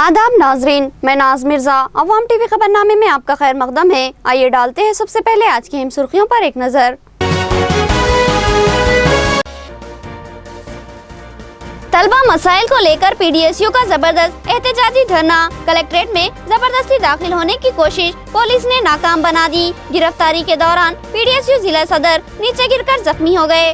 आदाब नाजरीन, मैं नाज मिर्जा। अवाम टीवी खबरनामे में आपका खैर मकदम है। आइए डालते हैं सबसे पहले आज की अहम सुर्खियों पर एक नजर। तलबा मसाइल को लेकर पीडीएसयू का जबरदस्त एहतजाजी धरना। कलेक्ट्रेट में जबरदस्ती दाखिल होने की कोशिश पुलिस ने नाकाम बना दी। गिरफ्तारी के दौरान पीडीएसयू जिला सदर नीचे गिरकर जख्मी हो गए।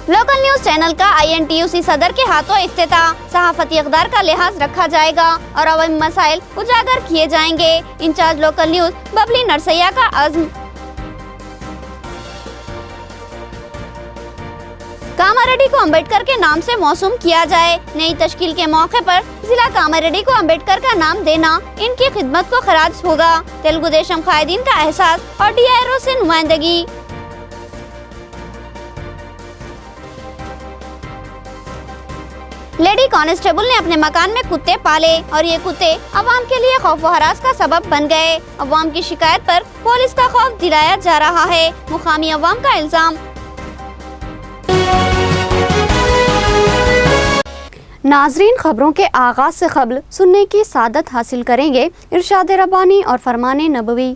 लोकल न्यूज चैनल का INTUC सदर के हाथों इफ्तिताह। सहाफती इक़दार का लिहाज रखा जाएगा और अवामी मसाइल उजागर किए जाएंगे। In charge local news Babli Narsaiah का अज़्म। कामारेड्डी को अम्बेडकर के नाम से मौसूम किया जाए। नई तश्कील के मौके पर जिला कामारेड्डी को अम्बेडकर का नाम देना इनकी खिदमत को खराज होगा। तेलुगु देशम कायदीन का एहसास और DIRO से नुमाइंदगी। लेडी कांस्टेबल ने अपने मकान में कुत्ते पाले और ये कुत्ते अवाम के लिए खौफ व हरास का सबब बन गए। अवाम की शिकायत पर पुलिस का खौफ दिलाया जा रहा है, मुकामी अवाम का इल्जाम। नाजरीन, खबरों के आगाज से क़ब्ल सुनने की सादत हासिल करेंगे इरशाद रब्बानी और फरमान नबवी।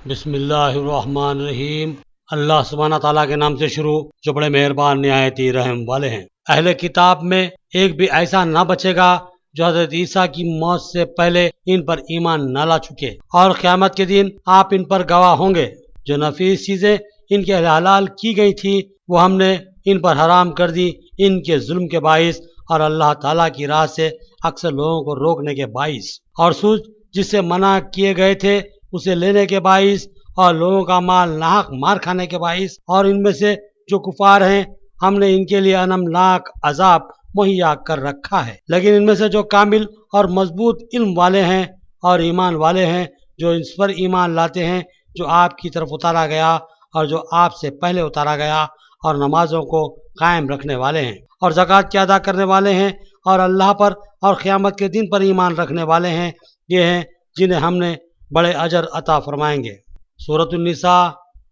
बिस्मिल्लाहिर्रहमानिर्रहीम। अल्लाह सुब्हाना ताला के नाम से शुरू, जो बड़े मेहरबान निहायती रहम वाले हैं। अहले किताब में एक भी ऐसा न बचेगा जो हजरत ईसा की मौत से पहले इन पर ईमान न ला चुके, और क़यामत के दिन आप इन पर गवाह होंगे। जो नफीस चीजें इनके हलाल की गई थी वो हमने इन पर हराम कर दी, इनके जुल्म के बाइस और अल्लाह ताला की राह से अक्सर लोगों को रोकने के बाइस, और सूद जिससे मना किए गए थे उसे लेने के बाइस, और लोगों का माल नाहक मार खाने के बाइस। और इनमें से जो कुफार हैं हमने इनके लिए अनमनाक अजाब मुहैया कर रखा है। लेकिन इनमें से जो कामिल और मजबूत इल्म वाले हैं और ईमान वाले हैं, जो इस पर ईमान लाते हैं जो आपकी तरफ उतारा गया और जो आपसे पहले उतारा गया, और नमाजों को कायम रखने वाले हैं और ज़कात के अदा करने वाले हैं और अल्लाह पर और क़यामत के दिन पर ईमान रखने वाले हैं, ये हैं जिन्हें हमने बड़े अजर अता फरमाएंगे। सूरतुन निसा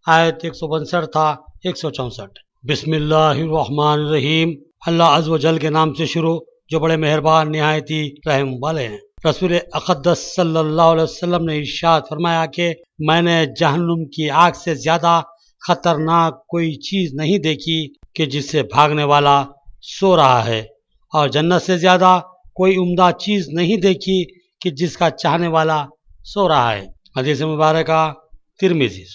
आयत 162 था 164। बिस्मिल्लाहिर्रहमानिर्रहीम। अल्लाह अज़्ज़ व जल के नाम से शुरू, जो बड़े मेहरबान निहायती रहम वाले हैं। रसूल अक़द्दस सल्लल्लाहु अलैहि वसल्लम ने इरशाद फरमाया कि मैंने जहन्नुम की आग से ज्यादा खतरनाक कोई चीज नहीं देखी कि जिससे भागने वाला सो रहा है, और जन्नत से ज्यादा कोई उम्दा चीज नहीं देखी कि जिसका चाहने वाला सो रहा है। हदीस मुबारका तिरमिज़ी।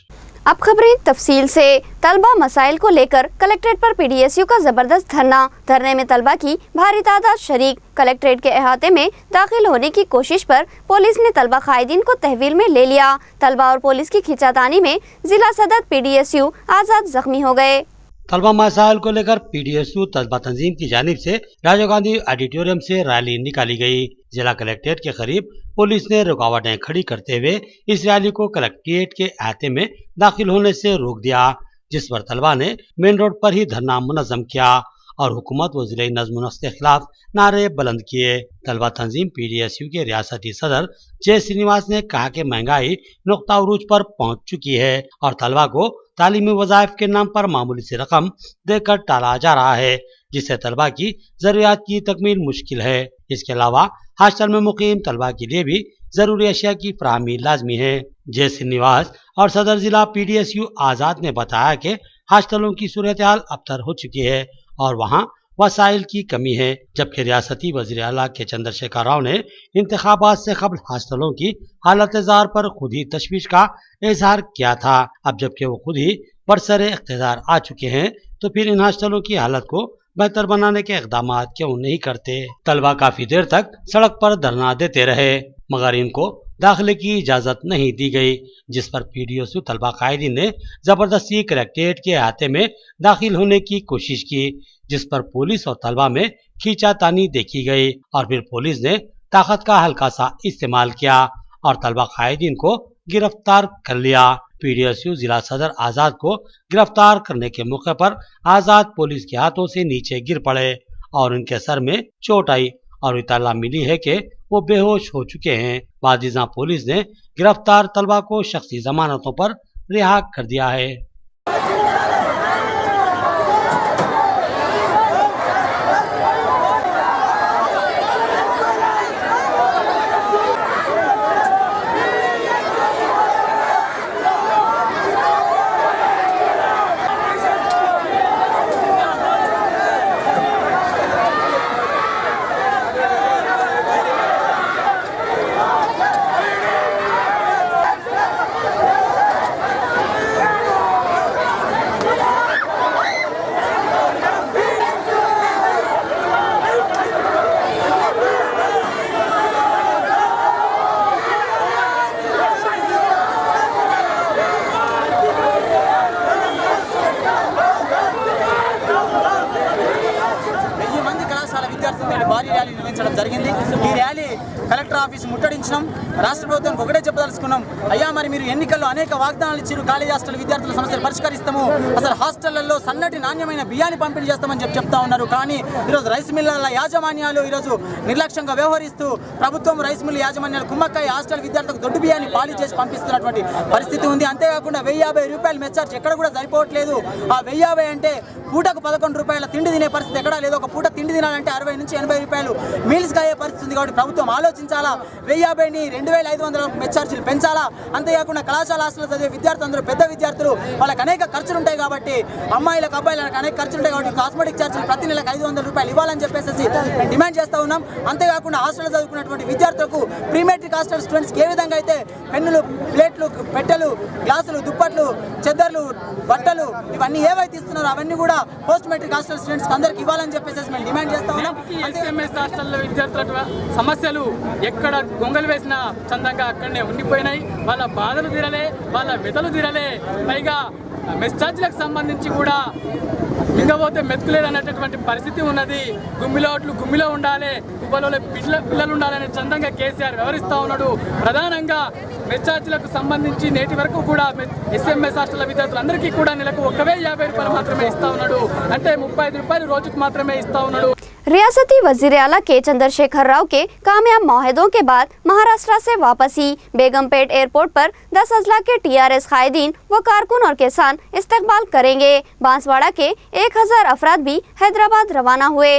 अब खबरें तफसील से। तलबा मसाइल को लेकर कलेक्ट्रेट पर पीडीएसयू का जबरदस्त धरना। धरने में तलबा की भारी तादाद शरीक। कलेक्ट्रेट के अहाते में दाखिल होने की कोशिश पर पुलिस ने तलबा कायदीन को तहवील में ले लिया। तलबा और पुलिस की खींचातानी में जिला सदर पीडीएसयू आजाद जख्मी हो गए। तलबा मसाइल को लेकर पीडीएसयू तलबा तंजीम की जानिब से राजीव गांधी ऑडिटोरियम से रैली निकाली गई। जिला कलेक्ट्रेट के करीब पुलिस ने रुकावटें खड़ी करते हुए इस रैली को कलेक्ट्रेट के अहाते में दाखिल होने से रोक दिया, जिस पर तलबा ने मेन रोड पर ही धरना मुनज़्ज़म किया और हुकूमत व ज़िले नज़्म नस्क़ के खिलाफ नारे बुलंद किए। तलबा तंजीम पीडीएसयू के रियासती सदर जे श्रीनिवास ने कहा कि महंगाई नुक्ता उरूज पर पहुंच चुकी है और तलबा को तालीमी वज़ाइफ के नाम पर मामूली सी रकम देकर टाला जा रहा है, जिससे तलबा की जरूरियात की तकमील मुश्किल है। इसके अलावा हॉस्टल में मुकीम तलबा के लिए भी जरूरी अशिया की फराहमी लाजमी है। जे श्रीनिवास और सदर जिला पीडीएसयू आजाद ने बताया कि हॉस्टलों की सूरत हाल अबतर हो चुकी है और वहाँ वसाइल की कमी है, जबकि रियासती वज़ीर आला के चंद्रशेखर राव ने इंतखाबात से कबल हॉस्टलों की हालत ज़ार पर खुद ही तशवीश का इजहार किया था। अब जबकि वो खुद ही बरसरे इख्तियार आ चुके हैं तो फिर इन हॉस्टलों की हालत को बेहतर बनाने के इक़दाम क्यों नहीं करते। तलबा काफी देर तक सड़क पर धरना देते रहे मगर इनको दाखिले की इजाजत नहीं दी गई, जिस पर पीडीएसयू तलबा कायदीन ने जबरदस्ती कलेक्ट्रेट के अहाते में दाखिल होने की कोशिश की, जिस पर पुलिस और तलबा में खींचातानी देखी गई और फिर पुलिस ने ताकत का हल्का सा इस्तेमाल किया और तलबा कायदीन को गिरफ्तार कर लिया। पीडीएसयू जिला सदर आजाद को गिरफ्तार करने के मौके पर आजाद पुलिस के हाथों से नीचे गिर पड़े और उनके सर में चोट आई और इत्तला मिली है कि वो बेहोश हो चुके हैं। बादिज़ा पुलिस ने गिरफ्तार तलबा को शख्सी जमानतों पर रिहा कर दिया है। ర్యాలీ నిర్వహించడం జరిగింది। ఈ ర్యాలీ కలెక్టర్ ఆఫీస్ ముట్టడించడం, రాష్ట్ర ప్రభుత్వానికి ఒకటే చెప్పదలుచుకున్నాం, అయ్యా మరి మీరు ఎన్నికల్లో అనేక వాగ్దానాలు ఇచ్చారు, కాలేజ్ హాస్టల్ విద్యార్థుల సమస్యలు పరిష్కరిస్తాము, అసలు హాస్టళ్లలో సన్నటి నాణ్యమైన బియ్యాన్ని పంపిణీ చేస్తామని చెప్తా ఉన్నారు। కానీ ఈరోజు రైస్ మిల్లర్ల యాజమాన్యాలు ఈరోజు నిర్లక్ష్యంగా వ్యవహరిస్తూ ప్రభుత్వం రైస్ మిల్ యాజమాన్యాలు కుమ్మక్కాయ హాస్టల్ విద్యార్థులకు దొడ్డు బియ్యాన్ని పాలి చేసి పంపిస్తున్నటువంటి పరిస్థితి ఉంది। అంతేకాకుండా 1050 రూపాయలు మెస్ ఛార్జ్ ఎక్కడ కూడా సరిపోవట్లేదు। ఆ 1050 అంటే పూటకు 11 రూపాయల తిండి తినే పరిస్థితి ఎక్కడా లేదు। ఒక పూట తిండి తినాలంటే 60 నుంచి 80 రూపాయలు మీల్స్కి అయ్యే పరిస్థితి ఉంది। కాబట్టి ప్రభుత్వం ఆలోచించాలా, 1050ని 2500 మెస్ ఛార్జీలు పెంచాలా। అంతేకాకుండా కళాశాల హాస్టల్ చదివే విద్యార్థులు పెద్ద విద్యార్థులు, వాళ్ళకి అనేక ఖర్చులు ఉంటాయి కాబట్టి, అమ్మాయిలకు అబ్బాయిలకు అనేక ఖర్చులు ఉంటాయి కాబట్టి కాస్మెటిక్ ఛార్జీలు ప్రతి నెలకు 500 రూపాయలు ఇవ్వాలని చెప్పేసి మేము డిమాండ్ చేస్తూ ఉన్నాం। అంతేకాకుండా హాస్టల్ చదువుకున్నటువంటి విద్యార్థులకు ప్రీ మెట్రిక్ హాస్టల్ స్టూడెంట్స్కి ఏ విధంగా అయితే పెన్నులు, ప్లేట్లు, పెట్టెలు, గ్లాసులు, దుప్పట్లు, చెద్దర్లు, బట్టలు ఇవన్నీ ఏవైతే ఇస్తున్నారో అవన్నీ కూడా పోస్ట్ మెట్రిక్ హాస్టల్ స్టూడెంట్స్ అందరికి ఇవ్వాలని చెప్పేసి మేము డిమాండ్ చేస్తా ఉన్నాం। ఎస్ఎంఎస్ హాస్టల్ విద్యార్థుల సమస్యలు ఎక్కడ గొంగలు వేసిన చందంగా అక్కడనే ఉండిపోయినాయి। వాళ్ళ బాధలు తీరలే, వాళ్ళ వెతలు తీరలే, పైగా మెస్ ఛార్జీలకు సంబంధించి కూడా మింగబోతే మెతుకులేదు అనేటటువంటి పరిస్థితి ఉన్నది। గుమ్మిలో ఉండాలి, గుబ్బలో పిల్లలు ఉండాలనే చందంగా కేసీఆర్ వ్యవహరిస్తూ ఉన్నాడు। ప్రధానంగా మెస్ ఛార్జీలకు సంబంధించి నేటి వరకు కూడా ఎస్ఎంఎస్ హాస్టల్ విద్యార్థులందరికీ కూడా నెలకు 1050 రూపాయలు మాత్రమే ఇస్తా ఉన్నాడు, అంటే 35 రూపాయలు రోజుకు మాత్రమే ఇస్తా ఉన్నాడు। रियासती वजीर आला के चंद्रशेखर राव के कामयाब माहिदों के बाद महाराष्ट्र से वापसी, बेगमपेट एयरपोर्ट पर 10 अजला के टीआरएस कायदीन व कारकुन और किसान इस्तकबाल करेंगे। बांसवाड़ा के 1000 अफराद भी हैदराबाद रवाना हुए।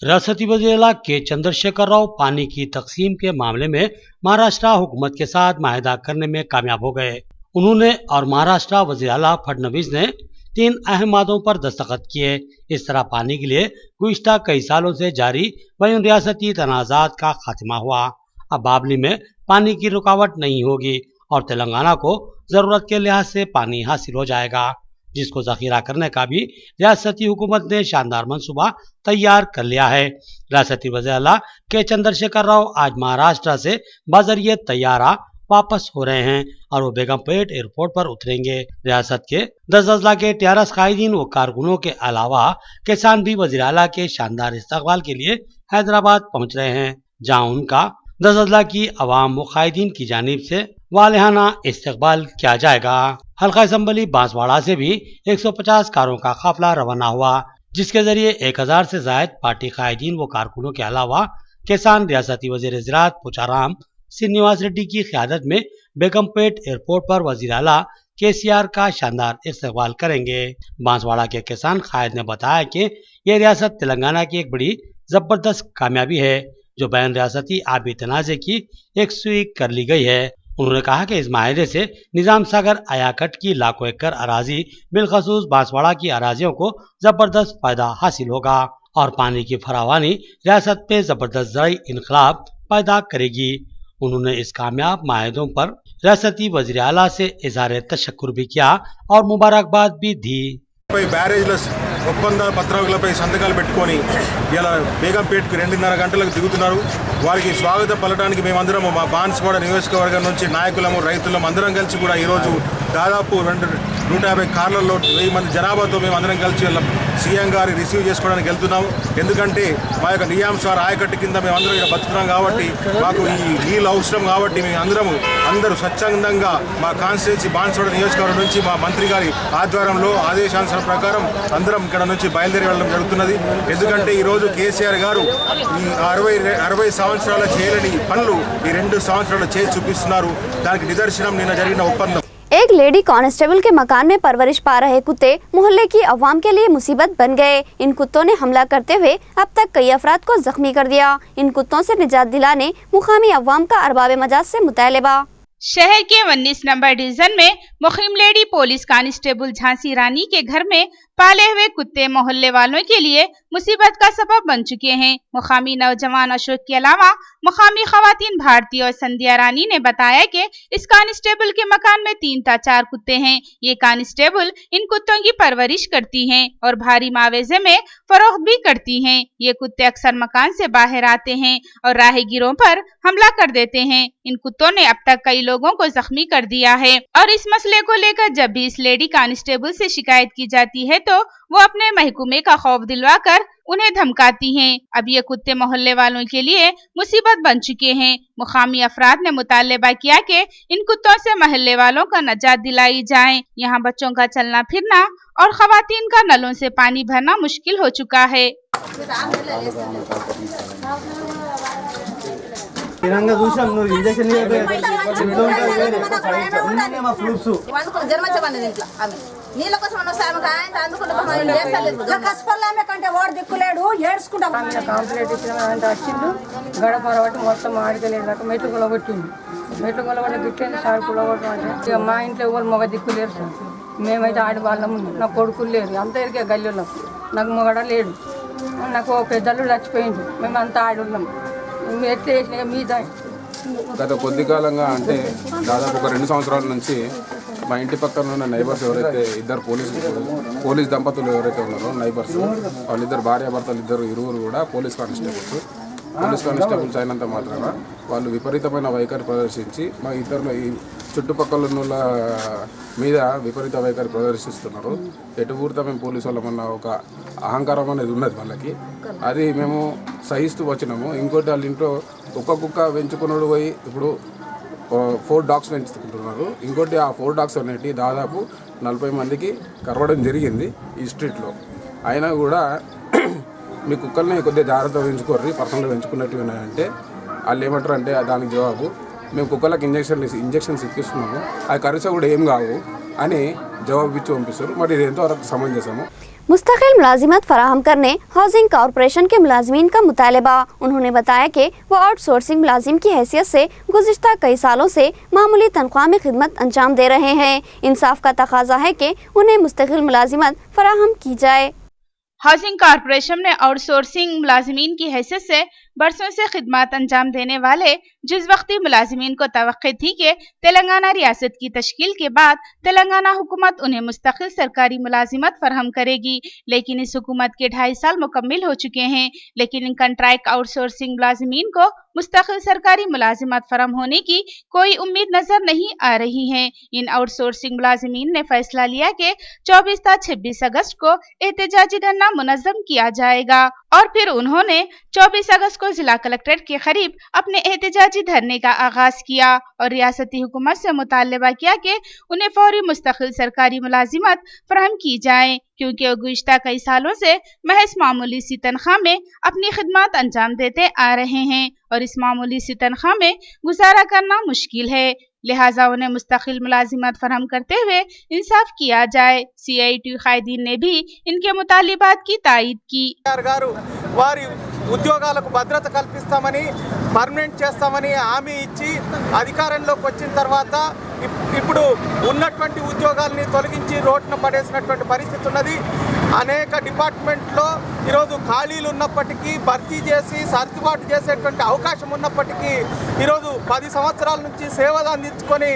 रियासती वज़ीर के चंद्रशेखर राव पानी की तकसीम के मामले में महाराष्ट्र हुकूमत के साथ माहिदा करने में कामयाब हो गए। उन्होंने और महाराष्ट्र वज़ीर आला फडणवीस ने 3 अहम मादों पर दस्तखत किए। इस तरह पानी के लिए गुज़िश्ता कई सालों से जारी बैन रियासती तनाज़ात का खात्मा हुआ। अब बाबली में पानी की रुकावट नहीं होगी और तेलंगाना को जरूरत के लिहाज से पानी हासिल हो जाएगा, जिसको जखीरा करने का भी रियासती हुकूमत ने शानदार मंसूबा तैयार कर लिया है। रियासती वज़ीर आला के चंद्रशेखर राव आज महाराष्ट्र से बाज़रिए तैयारा वापस हो रहे हैं और वो बेगमपेट एयरपोर्ट पर उतरेंगे। रियासत के 10 अजला के टीआरएस कायदीन व कारकुनों के अलावा किसान भी वज़ीर आला के शानदार इस्तकबाल के लिए हैदराबाद पहुंच रहे हैं, जहां उनका 10 अजला की अवाम व कायदीन की जानिब से वालिहाना इस्तकबाल किया जाएगा। हल्का असम्बली बांसवाड़ा से भी 150 कारों का काफिला रवाना हुआ, जिसके जरिए 1000 से जायद पार्टी कायदीन व कारकुनों के अलावा किसान रियासती वज़ीर ज़राअत पोचाराम श्रीनिवास रेड्डी की क़यादत में बेगमपेट एयरपोर्ट पर वज़ीर आला केसीआर का शानदार इस्तकबाल करेंगे। बांसवाड़ा के किसान कायद ने बताया कि यह रियासत तेलंगाना की एक बड़ी जबरदस्त कामयाबी है, जो बैन रियासती आबी तनाज़े की एक सुई कर ली गई है। उन्होंने कहा कि इस माहिदे से निजाम सागर आयाकट की लाखों एकड़ अराजी बिलखसूस बांसवाड़ा की अराजियों को जबरदस्त फायदा हासिल होगा और पानी की फरावानी रियासत पे जबरदस्त ज़राई इनकलाब पैदा करेगी। उन्होंने इस कामयाब माहिदों पर रियासती वज़ीर आला से इज़हार तशक्कुर भी किया और मुबारकबाद भी दी। బ్యారేజ్ల ఒప్పంద పత్రాలపై సంతకాలు పెట్టుకొని ఇలా బేగంపేట్కు 2:30 గంటలకు దిగుతున్నారు। వారికి స్వాగతం పలకడానికి మేమందరం మా బాన్స్వాడ నియోజకవర్గం నుంచి నాయకులము, రైతులం అందరం కలిసి కూడా ఈరోజు దాదాపు 150 కార్లలో 1000 మంది జనాభాతో మేము అందరం కలిసి సీఎం గారి రిసీవ్ చేసుకోవడానికి వెళ్తున్నాము। ఎందుకంటే మా యొక్క నియాం సార్ ఆయకట్టు కింద మేము అందరం ఇక్కడ బతుకుతున్నాం కాబట్టి మాకు ఈ నీళ్ళు అవసరం కాబట్టి మేము అందరూ స్వచ్ఛందంగా మా కాన్స్టిట్యూన్సీ బాన్స్వాడ నియోజకవర్గం నుంచి మా మంత్రి గారి ఆధ్వర్యంలో ఆదేశానుసారం ప్రకారం అందరం ఇక్కడ నుంచి బయలుదేరి వెళ్ళడం జరుగుతున్నది। ఎందుకంటే ఈరోజు కేసీఆర్ గారు ఈ 60 సంవత్సరాల చేయలేని పనులు ఈ 2 సంవత్సరాలు చేసి చూపిస్తున్నారు। దానికి నిదర్శనం నిన్న జరిగిన ఒప్పందం। एक लेडी कांस्टेबल के मकान में परवरिश पा रहे कुत्ते मोहल्ले की अवाम के लिए मुसीबत बन गए। इन कुत्तों ने हमला करते हुए अब तक कई अफराद को जख्मी कर दिया। इन कुत्तों से निजात दिलाने मुकामी अवाम का अरबाब मजाज से मुतालबा। शहर के 19 नंबर डिवीजन में मुखिम लेडी पुलिस कांस्टेबल झांसी रानी के घर में पाले हुए कुत्ते मोहल्ले वालों के लिए मुसीबत का सबब बन चुके हैं। मुकामी नौजवान अशोक के अलावा मुकामी खवातीन भारती और संध्या रानी ने बताया कि इस कांस्टेबल के मकान में 3 या 4 कुत्ते हैं। ये कांस्टेबल इन कुत्तों की परवरिश करती हैं और भारी मावेजे में फरोख्त भी करती हैं। ये कुत्ते अक्सर मकान से बाहर आते हैं और राहगीरों पर हमला कर देते हैं। इन कुत्तों ने अब तक कई लोगों को जख्मी कर दिया है और इस मसले को लेकर जब भी इस लेडी कांस्टेबल से शिकायत की जाती है तो वो अपने महकूमे का खौफ दिलवाकर उन्हें धमकाती हैं। अब ये कुत्ते मोहल्ले वालों के लिए मुसीबत बन चुके हैं। मुकामी अफराद ने मुतालबा किया कि इन कुत्तों से मोहल्ले वालों का निजात दिलाई जाए। यहाँ बच्चों का चलना फिरना और खवातीन का नलों से पानी भरना मुश्किल हो चुका है। గడప మొత్తం ఆడికలేదు మెట్లు కొలగొట్టింది మెట్లు కొలగొట్ట గిట్టింది సార్ కొలగొట్టమంటే మా ఇంట్లో ఎవరు మగ దిక్కు లేరు సార్ మేమైతే ఆడి వాళ్ళము నా కొడుకులు లేరు అంత ఎరికే గల్లీలో నాకు మగడ లేడు నాకు పెద్దలు చచ్చిపోయింది మేము అంతా ఆడున్నాం ఎట్లా వేసినా మీద గత కొద్ది కాలంగా అంటే దాదాపు ఒక 2 సంవత్సరాల నుంచి మా ఇంటి పక్కన ఉన్న నైబర్స్ ఎవరైతే ఇద్దరు పోలీస్ దంపతులు ఎవరైతే ఉన్నారో నైబర్స్ వాళ్ళిద్దరు భార్యాభర్తలు ఇరువురు కూడా పోలీస్ కానిస్టేబుల్స్ అయినంత మాత్రాన వాళ్ళు విపరీతమైన వైఖరి ప్రదర్శించి మా ఇద్దరు ఈ చుట్టుపక్కల ఉన్న మీద విపరీత వైఖరి ప్రదర్శిస్తున్నారు. ఎటుపూర్త మేము పోలీసు వాళ్ళమన్న ఒక అహంకారం అనేది ఉన్నది వాళ్ళకి. అది మేము సహిస్తూ వచ్చినాము. ఇంకోటి వాళ్ళ ఇంట్లో ఒక్క కుక్క పెంచుకున్నాడు పోయి ఇప్పుడు 4 డాగ్స్ పెంచుకుంటున్నారు. ఇంకోటి ఆ 4 డాగ్స్ అనేవి దాదాపు 40 మందికి కరవడం జరిగింది ఈ స్ట్రీట్లో. అయినా కూడా మీ కుక్కల్ని కొద్దిగా జాగ్రత్తగా పెంచుకోర్రి, పర్సనల్గా పెంచుకున్నట్టు ఉన్నాయంటే వాళ్ళు ఏమంటారు అంటే దానికి జవాబు మేము కుక్కలకు ఇంజక్షన్స్ ఇప్పిస్తున్నాము, అది కరిసా కూడా ఏం కావు అని జవాబు ఇచ్చి పంపిస్తారు. మరి ఇది ఎంతవరకు సమంజసము? मुस्तकिल मुलाजिमत फराहम करने हाउसिंग कॉरपोरेशन के मुलाजमीन का मुतालबा। उन्होंने बताया कि वो आउटसोर्सिंग मुलाजिम की हैसियत से गुज़िश्ता कई सालों से मामूली तनख्वाह में खिदमत अंजाम दे रहे हैं। इंसाफ का तकाजा है कि उन्हें मुस्तकिल मुलाजिमत फराहम की जाए। हाउसिंग कॉरपोरेशन ने आउटसोर्सिंग मुलाजिमीन की हैसियत से बरसों से खिदमत अंजाम देने वाले जिस वक्ती मुलाजिमीन को तवक्की थी कि तेलंगाना रियासत की तश्कील के बाद तेलंगाना हुकूमत उन्हें मुस्तकिल सरकारी मुलाजिमत फराहम करेगी, लेकिन इस हुकूमत के 2.5 साल मुकम्मिल हो चुके हैं, लेकिन इन कंट्रैक्ट आउटसोर्सिंग मुलाजिमीन को मुस्तकिल सरकारी मुलाजिमत फराहम होने की कोई उम्मीद नजर नहीं आ रही है। इन आउटसोर्सिंग मुलाजिमीन ने फैसला लिया कि 24 था 26 अगस्त को एहतजाजी धरना मुनज़्ज़म किया जाएगा और फिर उन्होंने 24 अगस्त को जिला कलेक्ट्रेट के करीब अपने एहतजाजी धरने का आगाज किया और रियासती हुकूमत से मुतालबा किया कि उन्हें फौरी मुस्तकिल सरकारी मुलाजिमत फराहम की जाए, क्योंकि वो गुज़िश्ता कई सालों से महज मामूली सी तनख्वाह में अपनी खिदमत अंजाम देते आ रहे हैं और इस मामूली सी तनख्वाह में गुजारा करना मुश्किल है। लिहाजा उन्हें मुस्तकिल मुलाजिमत फराहम करते हुए इंसाफ किया जाए। CITU कायदीन ने भी इनके मुतालिबात की तायीद की। వారి ఉద్యోగాలకు భద్రత కల్పిస్తామని పర్మనెంట్ చేస్తామని హామీ ఇచ్చి అధికారంలోకి వచ్చిన తర్వాత ఇప్పుడు ఉన్నటువంటి ఉద్యోగాలని తొలగించి రోడ్డున పడేసినటువంటి పరిస్థితి ఉన్నది. అనేక డిపార్ట్మెంట్లో ఈరోజు ఖాళీలు ఉన్నప్పటికీ భర్తీ చేసి సర్దుబాటు చేసేటువంటి అవకాశం ఉన్నప్పటికీ ఈరోజు 10 సంవత్సరాల నుంచి సేవలు అందించుకొని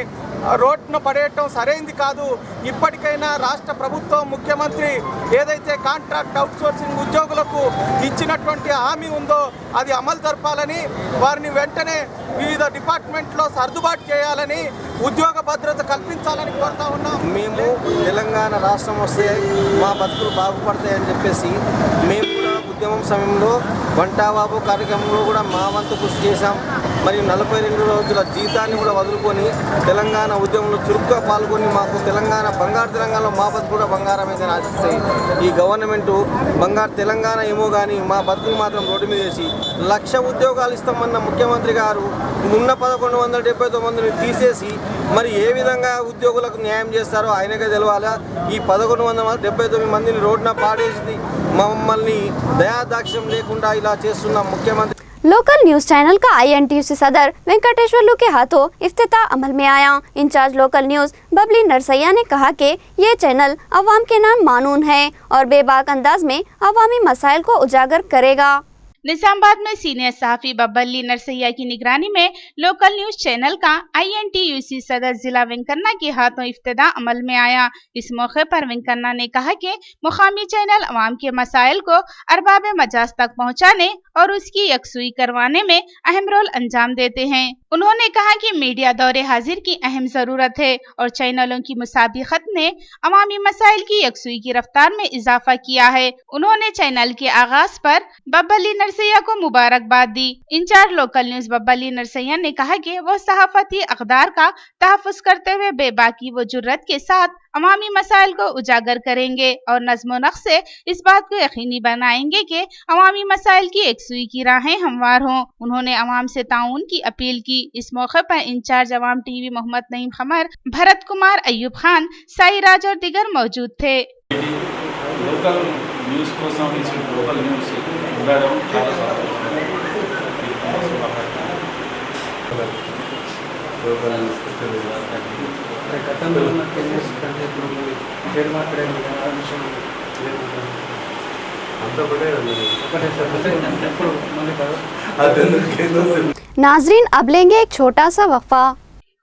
రోడ్డున పడేయటం సరైంది కాదు. ఇప్పటికైనా రాష్ట్ర ప్రభుత్వం ముఖ్యమంత్రి ఏదైతే కాంట్రాక్ట్ అవుట్సోర్సింగ్ ఉద్యోగులకు ఇచ్చినటువంటి హామీ ఉందో అది అమలు జరపాలని, వారిని వెంటనే వివిధ డిపార్ట్మెంట్లో సర్దుబాటు చేయాలని, ఉద్యోగ భద్రత కల్పించాలని కోరుతా ఉన్నాం. మేము తెలంగాణ రాష్ట్రం వస్తే మా బతుకులు బాగుపడతాయని చెప్పేసి మేము కూడా ఉద్యమం సమయంలో వంటాబాబు కార్యక్రమంలో కూడా మా వంతు కృషి చేశాం. మరియు 42 రోజుల జీతాన్ని కూడా వదులుకొని తెలంగాణ ఉద్యమంలో చురుగ్గా పాల్గొని మాకు తెలంగాణ బంగారు తెలంగాణలో మా బతుకు కూడా బంగారం అయితే ఆశిస్తాయి. ఈ గవర్నమెంటు బంగారు తెలంగాణ ఏమో కానీ మా బతుకులు మాత్రం రోడ్డు మీద వేసి 1,00,000 ఉద్యోగాలు ఇస్తామన్న ముఖ్యమంత్రి గారు ఉన్న 1179 తీసేసి మరి ఏ విధంగా ఉద్యోగులకు న్యాయం చేస్తారో ఆయనకే తెలవాలా. ఈ 1179 మందిని రోడ్డున పాడేసి మమ్మల్ని దయాదాక్ష్యం లేకుండా ఇలా చేస్తున్న ముఖ్యమంత్రి। लोकल न्यूज चैनल का INTUC सदर वेंकटेश्वर लू के हाथों इफ्तिताह अमल में आया। In charge local news Babli Narsaiah ने कहा कि ये चैनल अवाम के नाम मानून है और बेबाक अंदाज में अवामी मसाइल को उजागर करेगा। निजामाबाद में सीनियर सहाफी बबली नरसैया की निगरानी में लोकल न्यूज चैनल का INTUC सदर जिला वेंकन्ना के हाथों इफ्तिताह अमल में आया। इस मौके पर वेंकन्ना ने कहा कि मुकामी चैनल अवाम के मसाइल को अरबाब मजाज तक पहुंचाने और उसकी यकसुई करवाने में अहम रोल अंजाम देते हैं। उन्होंने कहा कि मीडिया दौरे हाजिर की अहम जरूरत है और चैनलों की मुसाबिकत ने अवामी मसाइल की यकसुई की रफ्तार में इजाफा किया है। उन्होंने चैनल के आगाज पर बब्बली नरसैया को मुबारकबाद दी। Incharge local news Babli Narsaiah ने कहा कि वो सहाफती अक़दार का तहफ़्फ़ुज़ करते हुए बेबाकी व जुर्रत के साथ अवामी मसाइल को उजागर करेंगे और नज़्म नक्श से इस बात को यकीनी बनाएंगे कि अवामी मसाइल की यकसुई की राहें हमवार हों। उन्होंने अवाम से ताउन की अपील की। इस मौके पर इंचार्ज अवाम टीवी मोहम्मद नईम खमर, भरत कुमार, अयूब खान, साईराज और दिगर मौजूद थे। लोकल न्यूज़ కోసం लोकल न्यूज़ ఉండడం చాలా సంతోషం। గతంలో ఉన్న కేసెస్ కంటే ఇప్పుడు షేర్ మార్కెట్ విషయం అంతా ఒకటే సార్। नाजरीन अब लेंगे एक छोटा सा वक्फा।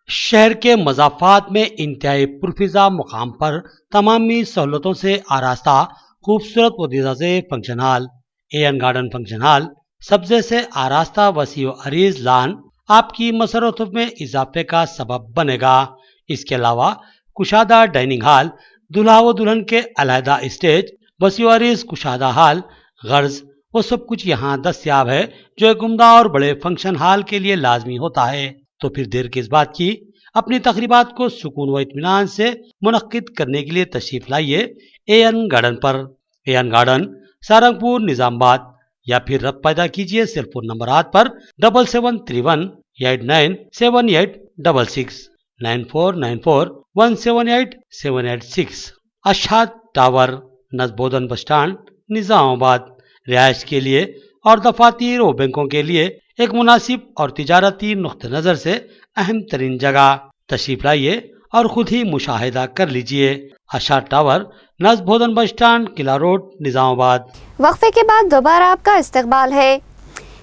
शहर के मज़ाफ़ात में इंतहाई पुरफिज़ा मुकाम पर तमामी सहूलतों से आरास्ता खूबसूरत वदीज़ा से function hall, AN garden function hall, सब्ज़े से आरास्ता वसी व अरीज लान आपकी मसरतों में इजाफे का सबब बनेगा। इसके अलावा कुशादा डाइनिंग हॉल, दुल्हा व दुल्हन के अलहदा स्टेज, वसी व अरीज कुशादा हॉल, गर्ज वो सब कुछ यहाँ दस्तयाब है जो एक उम्दा और बड़े फंक्शन हॉल के लिए लाजमी होता है। तो फिर देर किस बात की, अपनी तकरीबात को सुकून व इत्मीनान से मुनक्किद करने के लिए तशरीफ लाइए एएन गार्डन पर। एएन गार्डन, सारंगपुर, निजामाबाद, या फिर रब्त पैदा कीजिए सेलफोन नंबरात पर 7731 897866 9494 178 अशाद टावर, नजबोदन बस स्टैंड, निजामाबाद। रिहायश के लिए और दफातर व बैंकों के लिए एक मुनासिब और तिजारती नुक्ते नज़र से अहम तरीन जगह। तशरीफ लाइए और खुद ही मुशाहिदा कर लीजिए। अशाद टावर, नजबोदन बस स्टैंड, किला रोड, निजामाबाद। वक्फे के बाद दोबारा आपका इस्तकबाल है।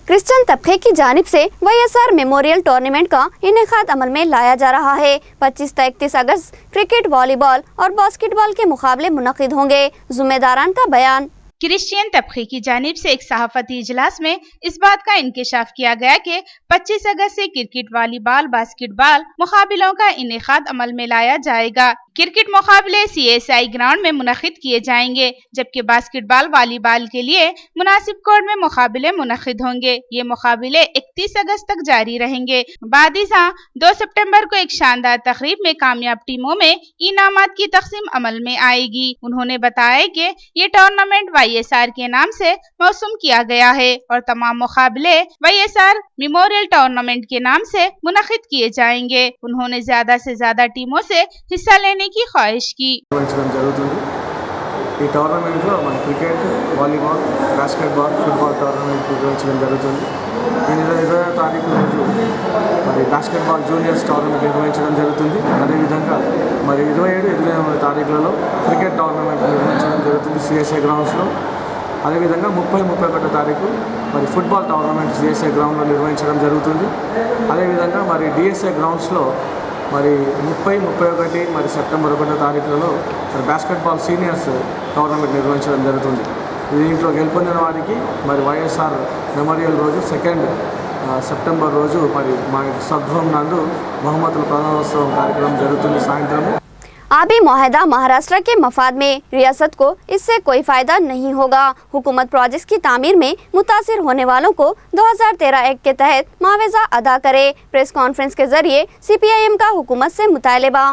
क्रिश्चियन तबके की जानिब से YSR मेमोरियल टूर्नामेंट का इनेकाद अमल में लाया जा रहा है। 25 से 31 अगस्त क्रिकेट, वॉलीबॉल और बास्केटबॉल के मुकाबले मुनक्किद होंगे। जिम्मेदारान का बयान। क्रिश्चियन तबके की जानिब से एक सहाफती इजलास में इस बात का इंकशाफ किया गया कि 25 अगस्त से क्रिकेट, वॉलीबॉल, बास्केटबॉल मुकाबलों का इनेकाद अमल में लाया जाएगा। क्रिकेट मुकाबले CSI ग्राउंड में मुनक्किद किए जाएंगे, जबकि बास्केटबॉल, वॉलीबॉल के लिए मुनासिब कोर्ट में मुकाबले मुनक्किद होंगे। ये मुकाबले 31 अगस्त तक जारी रहेंगे। बादिसा 2 सितंबर को एक शानदार तकरीब में कामयाब टीमों में इनामात की तकसीम अमल में आएगी। उन्होंने बताया कि ये टूर्नामेंट YSR के नाम से मौसूम किया गया है और तमाम मुकाबले YSR मेमोरियल टूर्नामेंट के नाम से मुनक्किद किए जाएंगे। उन्होंने ज्यादा से ज्यादा टीमों से हिस्सा लेने की ख्वाहिश की। ఈ టోర్నమెంట్లో మన cricket, volleyball, basketball, football tournament నిర్వహించడం జరుగుతుంది. ఈ నెల 20వ తారీఖు రోజు మరి బాస్కెట్బాల్ జూనియర్స్ టోర్నమెంట్ నిర్వహించడం జరుగుతుంది. అదేవిధంగా మరి 27, 28వ తారీఖులలో క్రికెట్ టోర్నమెంట్ నిర్వహించడం జరుగుతుంది CSI గ్రౌండ్స్లో. అదేవిధంగా 30, 31వ తారీఖు మరి ఫుట్బాల్ టోర్నమెంట్ CSI గ్రౌండ్లో నిర్వహించడం జరుగుతుంది. అదేవిధంగా మరి DSI గ్రౌండ్స్లో మరి 30, 31 మరి సెప్టెంబర్ 1వ తారీఖులలో మరి బాస్కెట్బాల్ సీనియర్స్ టోర్నమెంట్ నిర్వహించడం జరుగుతుంది. దీంట్లో గెలుపొందిన వారికి మరి YSR మెమోరియల్ రోజు 2 సెప్టెంబర్ రోజు మరి మా స్వగృహం నందు బహుమతుల ప్రదానోత్సవం కార్యక్రమం జరుగుతుంది సాయంత్రం। आबी मुआहदा महाराष्ट्र के मफाद में, रियासत को इससे कोई फ़ायदा नहीं होगा। हुकूमत प्रोजेक्ट की तामीर में मुतासिर होने वालों को 2013 एक्ट के तहत मुआवजा अदा करे। प्रेस कॉन्फ्रेंस के जरिए CPIM का हुकूमत से मुतालबा।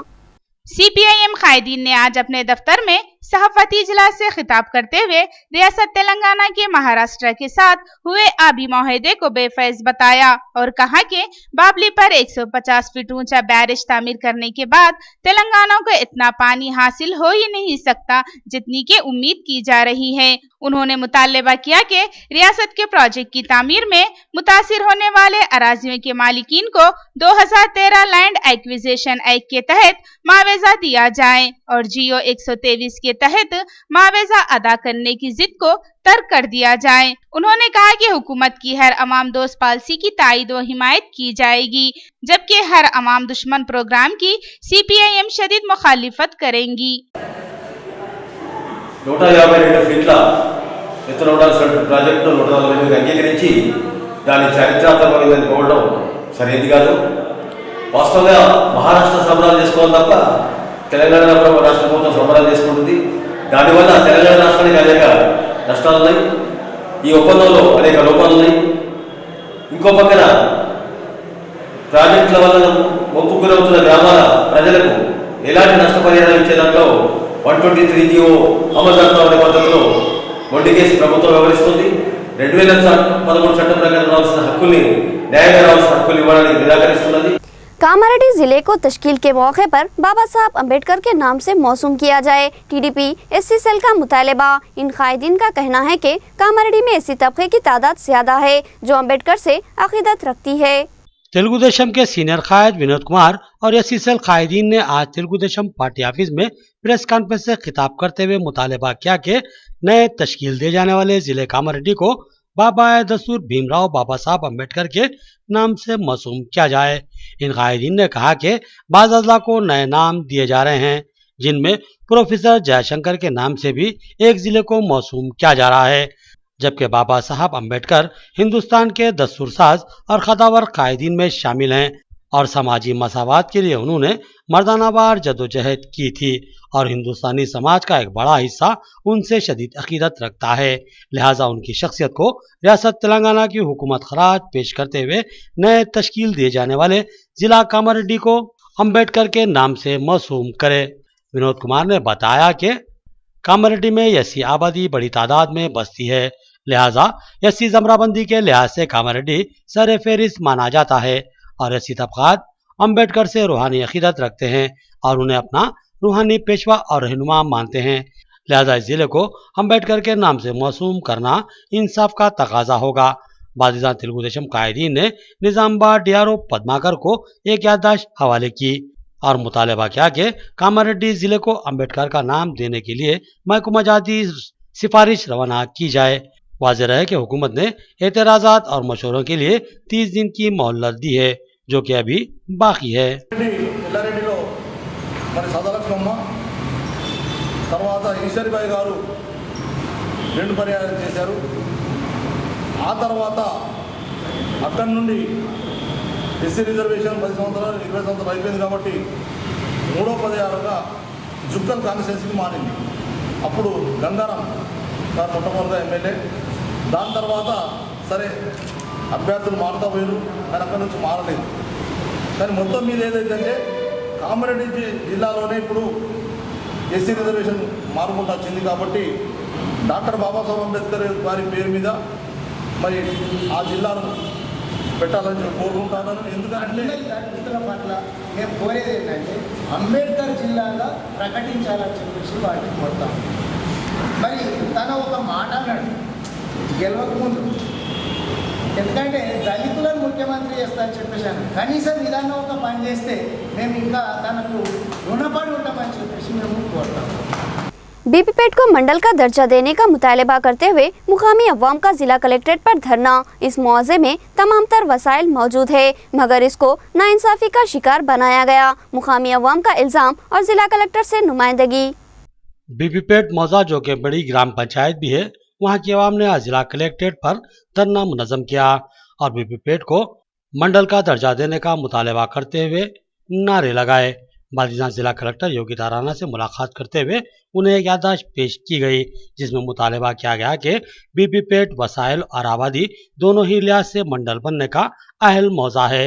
CPIM कायदीन ने आज अपने दफ्तर में सहाफती इजलास से खिताब करते हुए रियासत तेलंगाना के महाराष्ट्र के साथ हुए आबी मुआहदे को बेफैज बताया और कहा कि बाबली पर 150 फीट ऊंचा बैरेज तामीर करने के बाद तेलंगाना को इतना पानी हासिल हो ही नहीं सकता जितनी की उम्मीद की जा रही है। उन्होंने मुतालबा किया कि रियासत के प्रोजेक्ट की तामीर में मुतासिर होने वाले अराजियों के मालिकीन को 2013 लैंड एक्विजिशन एक्ट के तहत मुआवजा दिया जाए और GO 123 के तहत मुआवजा अदा करने की जिद को तर्क कर दिया जाए। उन्होंने कहा कि हुकूमत की हर अवाम दोस्त पॉलिसी की तायद व हिमायत की जाएगी, जबकि हर अवाम दुश्मन प्रोग्राम की CPIM शदीद मुखालिफत करेंगी। 152 ఫీట్ల ఎత్తున ఉండాల్సిన ప్రాజెక్టును 140 అంగీకరించి దాని చారిత్రాత్మకమైన పోవడం సరైనది కాదు. వాస్తవంగా మహారాష్ట్ర సంబరాలు చేసుకోవాలి తప్ప తెలంగాణ రాష్ట్ర ప్రభుత్వం సంబరాలు చేసుకుంటుంది. దానివల్ల తెలంగాణ రాష్ట్రానికి అనేక నష్టాలు ఉన్నాయి. ఈ ఒప్పందంలో అనేక లోపాలు ఉన్నాయి. ఇంకో పక్కన ప్రాజెక్టుల వల్ల ఒప్పు గురవుతున్న గ్రామాల ప్రజలకు ఎలాంటి నష్టపరిహారం ఇచ్చే దాంట్లో 123 జీవో అమలు జరుగుతున్న పద్ధతిలో మొండికేసి ప్రభుత్వం వ్యవహరిస్తుంది. 2013 చట్టం ప్రకారం రావాల్సిన హక్కుల్ని న్యాయంగా రావాల్సిన హక్కులు ఇవ్వడానికి నిరాకరిస్తున్నది. कामारेड्डी जिले को तश्कील के मौके पर बाबा साहब अम्बेडकर के नाम से मौसूम किया जाए। टीडीपी एससी सेल का मुतालबा। इन कायदीन का कहना है कि कामारेड्डी में एससी तबके की तादाद ज्यादा है जो अम्बेडकर से अकीदत रखती है। तेलुगु देशम के सीनियर कायद विनोद कुमार और एससी सेल कायदीन ने आज तेलुगु देशम पार्टी ऑफिस में प्रेस कॉन्फ्रेंस से खिताब करते हुए मुतालबा किया कि नए तश्कील दिए जाने वाले जिले कामारेड्डी को बाबा दस्तूर भीमराव बाबा साहब अम्बेडकर के नाम से मौसूम किया जाए। इन कायदीन ने कहा कि बाज़ अजला को नए नाम दिए जा रहे हैं जिनमें प्रोफेसर जयशंकर के नाम से भी एक जिले को मौसूम किया जा रहा है, जबकि बाबा साहब अम्बेडकर हिंदुस्तान के दस्तूरसाज और खदावर कायदीन में शामिल हैं और समाजी मसावात के लिए उन्होंने मर्दानावार जदोजहद की थी और हिंदुस्तानी समाज का एक बड़ा हिस्सा उनसे शदीद अकीदत रखता है। लिहाजा उनकी शख्सियत को रियासत तेलंगाना की हुकूमत खराज पेश करते हुए नए तश्कील दिए जाने वाले जिला कामारेड्डी को अम्बेडकर के नाम से मौसूम करे। विनोद कुमार ने बताया कि कामारेड्डी में एससी आबादी बड़ी तादाद में बसती है, लिहाजा एससी जमराबंदी के लिहाज से कामारेड्डी सर फेरिस्त माना जाता है और एससी तबकात अम्बेडकर से रूहानी अकीदत रखते हैं और उन्हें अपना रूहानी पेशवा और रहनुमा मानते हैं। लिहाजा इस जिले को अम्बेडकर के नाम से मौसूम करना इंसाफ का तकाजा होगा। बादिजान तेलुगु देशम कायदीन ने निजामाबाद डीआरओ पद्माकर को एक याददाश्त हवाले की और मुतालबा किया कि कामारेड्डी जिले को अम्बेडकर का नाम देने के लिए महकमा जाती सिफारिश रवाना की जाए। वाज़ेह रहे कि हुकूमत ने एतराज़ात और मशवरों के लिए 30 दिन की मोहलत दी है जो कि अभी बाकी है। మరి సదలక్ష్మమ్మ తర్వాత ఈశ్వరిబాయి గారు 2 పర్యాయాలు చేశారు. ఆ తర్వాత అక్కడి నుండి ఎస్సీ రిజర్వేషన్ 10 సంవత్సరాలు 20 సంవత్సరాలు అయిపోయింది కాబట్టి 3వ పర్యాయంగా జుక్కల్ కాన్స్టిట్యున్సీకి మారింది. అప్పుడు గంగారాం గారు మొట్టమొదటిగా ఎమ్మెల్యే. దాని తర్వాత సరే అభ్యర్థులు మారుతా పోయారు కానీ అక్కడి నుంచి మారలేదు. కానీ మొత్తం మీద ఏదైతే కామారెడ్డి జిల్లాలోనే ఇప్పుడు ఎస్సీ రిజర్వేషన్ మారుకుంటూ వచ్చింది కాబట్టి డాక్టర్ బాబాసాహెబ్ అంబేద్కర్ వారి పేరు మీద మరి ఆ జిల్లాను పెట్టాలని కోరుకుంటున్నాను. ఎందుకంటే దళితుల పట్ల మేము కోరేది ఏంటంటే అంబేద్కర్ జిల్లాగా ప్రకటించాలని చెప్పేసి వాటికి కొడతాం. మరి తన ఒక మాట అన్నాడు గెలవకముందు, ఎందుకంటే దళితులను ముఖ్యమంత్రి చేస్తానని చెప్పేసాను. కనీసం విధానం ఒక పని చేస్తే మేము ఇంకా తనకు రుణపడి ఉంటామని చెప్పేసి మేము కోరుతాం. बीपीपेट को मंडल का दर्जा देने का मुतालबा करते हुए मुकामी अवाम का जिला कलेक्ट्रेट पर धरना। इस मुआवजे में तमाम तर वसाइल मौजूद है मगर इसको नाइंसाफी का शिकार बनाया गया। मुकामी अवाम का इल्जाम और जिला कलेक्टर से नुमाइंदगी। बीपीपेट मौजा जो कि बड़ी ग्राम पंचायत भी है, वहाँ की आवाम ने आज जिला कलेक्ट्रेट पर धरना मुनज़्ज़म किया और बीपीपेट को मंडल का दर्जा देने का मुतालबा करते हुए नारे लगाए। बादिजान जिला कलेक्टर योगिता राणा से मुलाकात करते हुए उन्हें एक याददाश्त पेश की गई जिसमें मुतालबा किया गया कि बीपीपेट वसाइल और आबादी दोनों ही लिहाज से मंडल बनने का अहल मौजा है।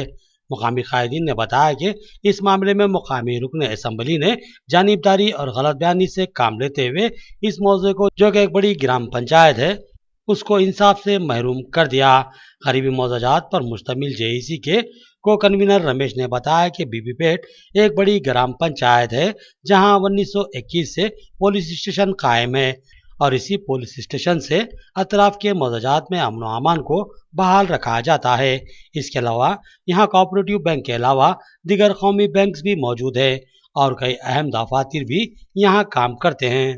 मुकामी कायदीन ने बताया कि इस मामले में मुकामी रुकन असम्बली ने जानिबदारी और गलत बयानी से काम लेते हुए इस मौजे को जो कि एक बड़ी ग्राम पंचायत है उसको इंसाफ से महरूम कर दिया। गरीबी मौजाजात पर मुश्तमिल जेईसी के को कन्वीनर रमेश ने बताया कि बीपीपेट एक बड़ी ग्राम पंचायत है जहां 1921 से पुलिस स्टेशन कायम है और इसी पुलिस स्टेशन से अतराफ के मौजाजात में अमन व अमान को बहाल रखा जाता है। इसके अलावा यहाँ कोऑपरेटिव बैंक के अलावा दीगर कौमी बैंक भी मौजूद है और कई अहम दफातर भी यहाँ काम करते हैं।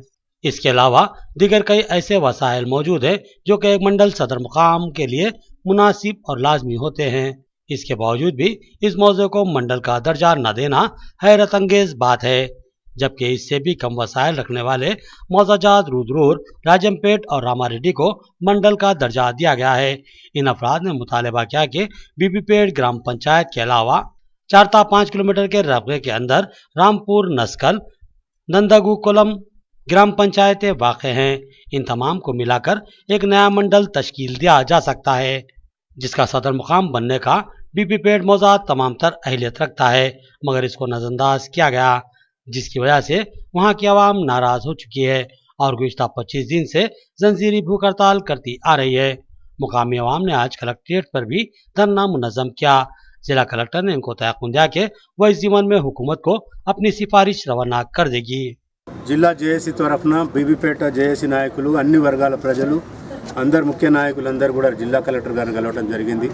इसके अलावा दीगर कई ऐसे वसाइल मौजूद है जो कि एक मंडल सदर मुकाम के लिए मुनासिब और लाजमी होते हैं। इसके बावजूद भी इस मौजे को मंडल का दर्जा न देना हैरत अंगेज बात है। जबकि इससे भी कम वसाइल रखने वाले मौजाजात रुद्रपुर, राजमपेट और रामारेड्डी को मंडल का दर्जा दिया गया है। इन अफराद ने मुतालबा किया कि बीबीपेट ग्राम पंचायत के अलावा 4-5 किलोमीटर के रकबे के अंदर रामपुर, नस्कल, नंदगुकुलम ग्राम पंचायतें वाक़े हैं। इन तमाम को मिलाकर एक नया मंडल तश्कील दिया जा सकता है, जिसका सदर मुकाम बनने का बीबीपेट मौजा तमाम तर अहलियत रखता है, मगर इसको नजरअंदाज किया गया, जिसकी वजह से वहाँ की आवाम नाराज हो चुकी है और गुज़िश्ता 25 दिन से जंजीरी भूख हड़ताल करती आ रही है। मुकामी आवाम ने आज कलेक्ट्रेट पर भी धरना मुनज़्ज़म किया। जिला कलेक्टर ने इनको तयक़ुन दिया कि वह इस ज़िमन में हुकूमत को अपनी सिफारिश रवाना कर देगी। జిల్లా జేఏసీ తరఫున బీబీపేట జేఏసీ నాయకులు, అన్ని వర్గాల ప్రజలు, అందరు ముఖ్య నాయకులందరూ కూడా జిల్లా కలెక్టర్ గారిని కలవడం జరిగింది.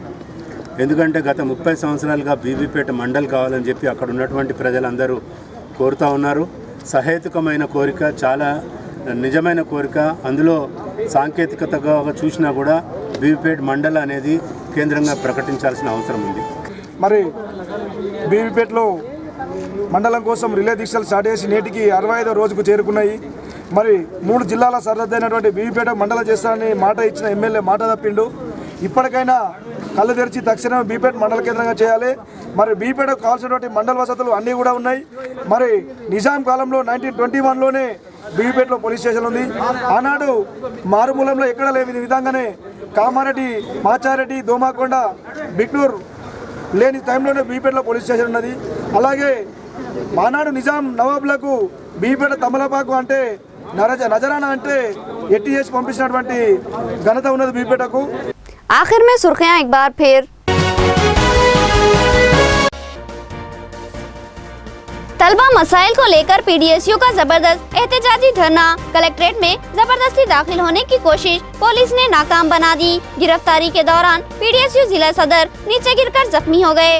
ఎందుకంటే గత 30 సంవత్సరాలుగా బీబీపేట మండల్ కావాలని చెప్పి అక్కడ ఉన్నటువంటి ప్రజలందరూ కోరుతా ఉన్నారు. సహేతుకమైన కోరిక, చాలా నిజమైన కోరిక. అందులో సాంకేతికతగా చూసినా కూడా బీబీపేట మండల్ అనేది కేంద్రంగా ప్రకటించాల్సిన అవసరం ఉంది. మరి బీబీపేటలో మండలం కోసం రిలే దీక్షలు స్టార్ట్ చేసి నేటికి 65వ రోజుకు చేరుకున్నాయి. మరి 3 జిల్లాల సరిహద్దైనటువంటి బీబీపేట మండలం చేస్తానని మాట ఇచ్చిన ఎమ్మెల్యే మాట తప్పిండు. ఇప్పటికైనా కళ్ళు తెరిచి తక్షణమే బీబీపేట మండల కేంద్రంగా చేయాలి. మరి బీబీపేటకు కావాల్సినటువంటి మండల వసతులు అన్నీ కూడా ఉన్నాయి. మరి నిజాం కాలంలో 1921లోనే బీబీపేటలో పోలీస్ స్టేషన్ ఉంది. ఆనాడు మారుమూలంలో ఎక్కడ లేని విధంగానే కామారెడ్డి, మాచారెడ్డి, దోమాకొండ, బిక్నూర్ లేని టైంలోనే బీబీపేటలో పోలీస్ స్టేషన్ ఉన్నది. అలాగే ఆనాడు నిజాం నవాబులకు బీబీపేట తమలపాకు అంటే నజరానా అంటే ఎట్టి చేసి పంపించినటువంటి ఘనత ఉన్నది బీబీపేటకు. आखिर में सुर्खियां एक बार फिर। तलबा मसाइल को लेकर पीडीएसयू का जबरदस्त एहतजाजी धरना, कलेक्ट्रेट में जबरदस्ती दाखिल होने की कोशिश पुलिस ने नाकाम बना दी। गिरफ्तारी के दौरान पीडीएसयू जिला सदर नीचे गिरकर जख्मी हो गए।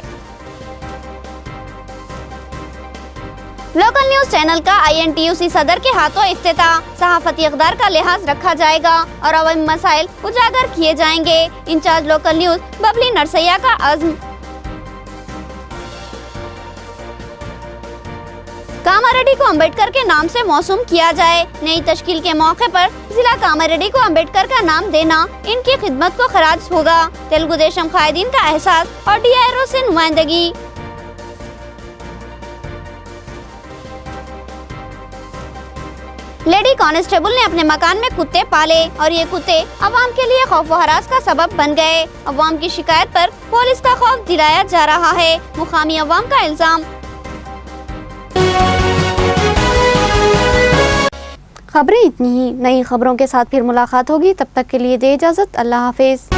लोकल न्यूज चैनल का INTUC सदर के हाथों इफ्तिताह, सहाफती इक़दार का लिहाज रखा जाएगा और अवामी मसाइल उजागर किए जाएंगे। In charge local news Babli Narsaiah का अज़्म। कामारेड्डी को अम्बेडकर के नाम से मौसूम किया जाए। नई तश्कील के मौके पर जिला कामारेड्डी को अम्बेडकर का नाम देना इनकी खिदमत को खराज होगा। तेलुगु देशम कायदीन का एहसास और DIRO से नुमाइंदगी। लेडी कांस्टेबल ने अपने मकान में कुत्ते पाले और ये कुत्ते अवाम के लिए खौफ व हरास का सबब बन गए। अवाम की शिकायत पर पुलिस का खौफ दिलाया जा रहा है, मुकामी अवाम का इल्जाम। खबरें इतनी ही, नई खबरों के साथ फिर मुलाकात होगी, तब तक के लिए दे इजाजत। अल्लाह हाफिज।